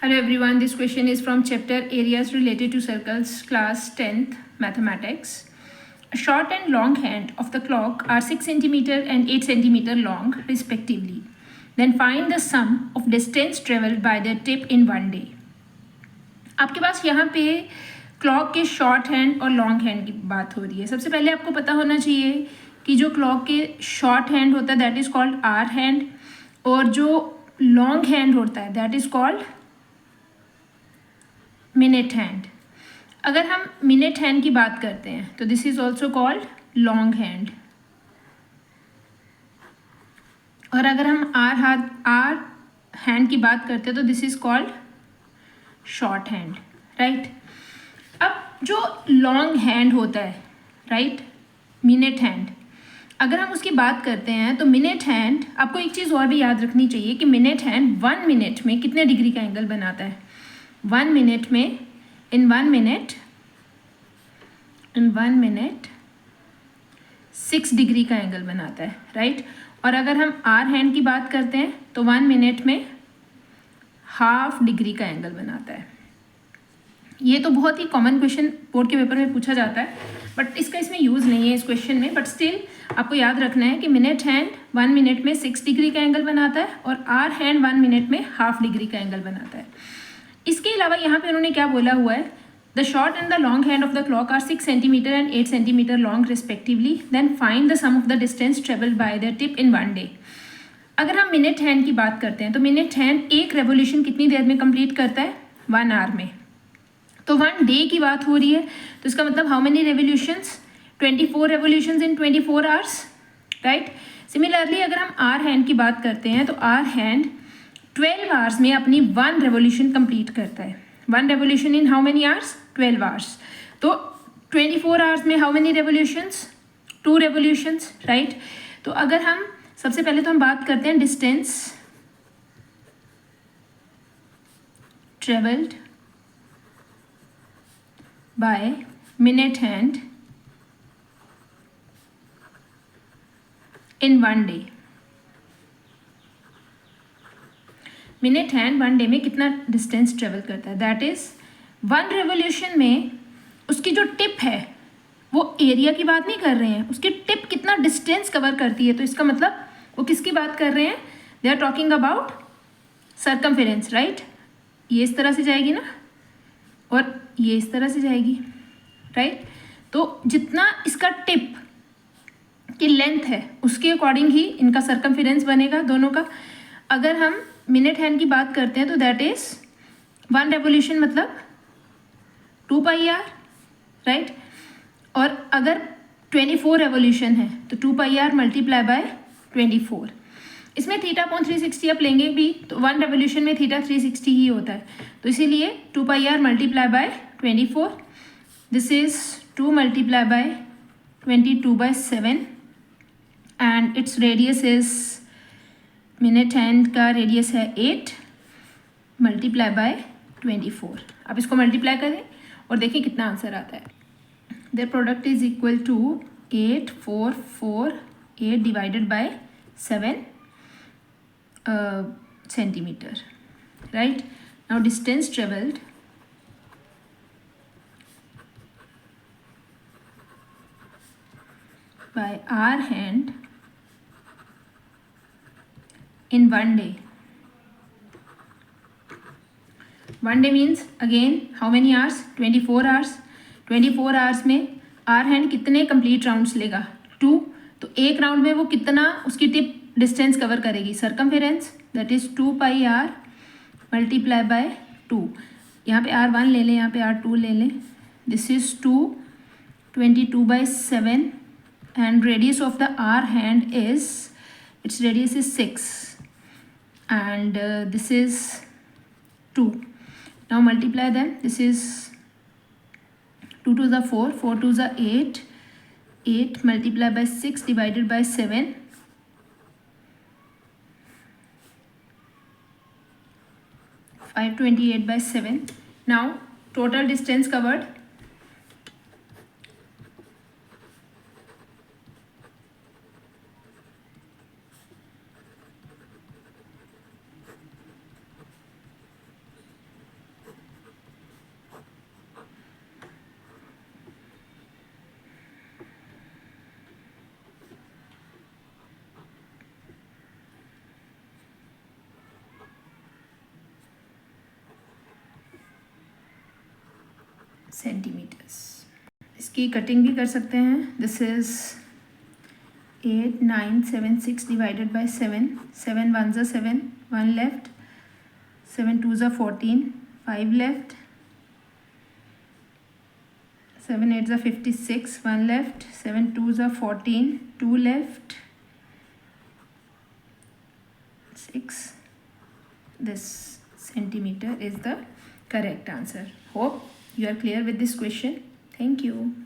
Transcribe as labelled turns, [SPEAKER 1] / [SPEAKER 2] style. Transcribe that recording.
[SPEAKER 1] Hello everyone, this question is from chapter Areas Related to Circles, class 10th Mathematics. A short and long hand of the clock are 6 centimeter and 8 centimeter long respectively. Then find the sum of distance traveled by the tip in one day. आपके पास यहाँ पे clock के short hand और long hand की बात हो रही है. सबसे पहले आपको पता होना चाहिए कि जो क्लॉक के शॉर्ट हैंड होता है that is called hour hand, और जो लॉन्ग हैंड होता है that is called minute hand. अगर हम मिनट हैंड की बात करते हैं तो this is also called long hand, और अगर हम आर हैंड की बात करते हैं तो this is called short hand. Right. अब जो लॉन्ग हैंड होता है, राइट, मिनट हैंड, अगर हम उसकी बात करते हैं तो मिनट हैंड, आपको एक चीज़ और भी याद रखनी चाहिए कि मिनट हैंड 1 मिनट में कितने डिग्री का एंगल बनाता है. 1 मिनट में इन 1 मिनट 6 डिग्री का एंगल बनाता है. राइट. और अगर हम आर हैंड की बात करते हैं तो 1 मिनट में हाफ डिग्री का एंगल बनाता है. ये तो बहुत ही कॉमन क्वेश्चन बोर्ड के पेपर में पूछा जाता है, बट इसका इसमें यूज़ नहीं है इस क्वेश्चन में. बट स्टिल आपको याद रखना है कि मिनट हैंड 1 मिनट में 6 डिग्री का एंगल बनाता है और आर हैंड 1 मिनट में हाफ डिग्री का एंगल बनाता है. इसके अलावा यहाँ पे उन्होंने क्या बोला हुआ है, the short and the long hand of the clock are 6 centimetre and 8 centimetre long respectively. Then find the sum of the distance travelled by the tip in one day. अगर हम मिनट हैंड की बात करते हैं तो minute hand एक revolution कितनी देर में कंप्लीट करता है, 1 आवर में. तो 1 डे की बात हो रही है तो इसका मतलब how many revolutions, 24 revolutions in 24 hours. Right. Similarly अगर हम आर हैंड की बात करते हैं तो आर हैंड 12 आवर्स में अपनी 1 रेवोल्यूशन कंप्लीट करता है. 1 revolution in how many hours, 12 hours. तो 24 आवर्स में how many revolutions, 2 revolutions. Right. तो अगर हम सबसे पहले तो हम बात करते हैं distance travelled by minute hand in 1 day. Minute hand 1 day में कितना डिस्टेंस ट्रेवल करता है, दैट इज 1 रेवोल्यूशन में उसकी जो टिप है वो एरिया की बात नहीं कर रहे हैं, उसकी टिप कितना डिस्टेंस कवर करती है. तो इसका मतलब वो किसकी बात कर रहे हैं, they are talking about circumference. Right. ये इस तरह से जाएगी ना और ये इस तरह से जाएगी. राइट. तो जितना इसका टिप की लेंथ है उसके अकॉर्डिंग ही इनका सर्कमफेरेंस बनेगा दोनों का. अगर हम मिनट हैंड की बात करते हैं तो दैट इज 1 रेवोल्यूशन मतलब 2 पाई आर. राइट. और अगर 24 रेवोल्यूशन है तो 2 पाई आर मल्टीप्लाई बाय 24. इसमें थीटा अपॉन 360 आप लेंगे भी तो 1 रेवोल्यूशन में थीटा 360 ही होता है, तो इसीलिए 2 pi are multiply by 24. This is 2 multiply by 22/7 and its radius is, minute hand का रेडियस है 8 मल्टीप्लाई बाय 24. आप इसको मल्टीप्लाई करें और देखें कितना आंसर आता है. Their product is equal to 8448 divided by 7 centimetre. Right. Now distance travelled by hour hand in 1 day. 1 day means again how many hours, 24 hours. 24 hours में आर हैंड कितने कंप्लीट राउंड्स लेगा, 2. तो एक राउंड में वो कितना उसकी टिप डिस्टेंस कवर करेगी, circumference, that is 2 pi are multiply by 2. यहाँ पे R1 ले लें, यहाँ पे R2 ले लें. This is 2 22/7 and radius of the hour hand is, its radius is 6 and this is 2. Now multiply them. This is 2 to the 4, 4 to the 8, 8 multiplied by 6 divided by 7, 528/7. Now total distance covered, centimetres. इसकी cutting भी कर सकते हैं। This is 8976 divided by 7, 7 1 7, 1 left, 7 2 14, 5 left, 7 8 56, 1 left, 7 2 14, 2 left, 6. This centimeter is the correct answer. Hope you are clear with this question. Thank you.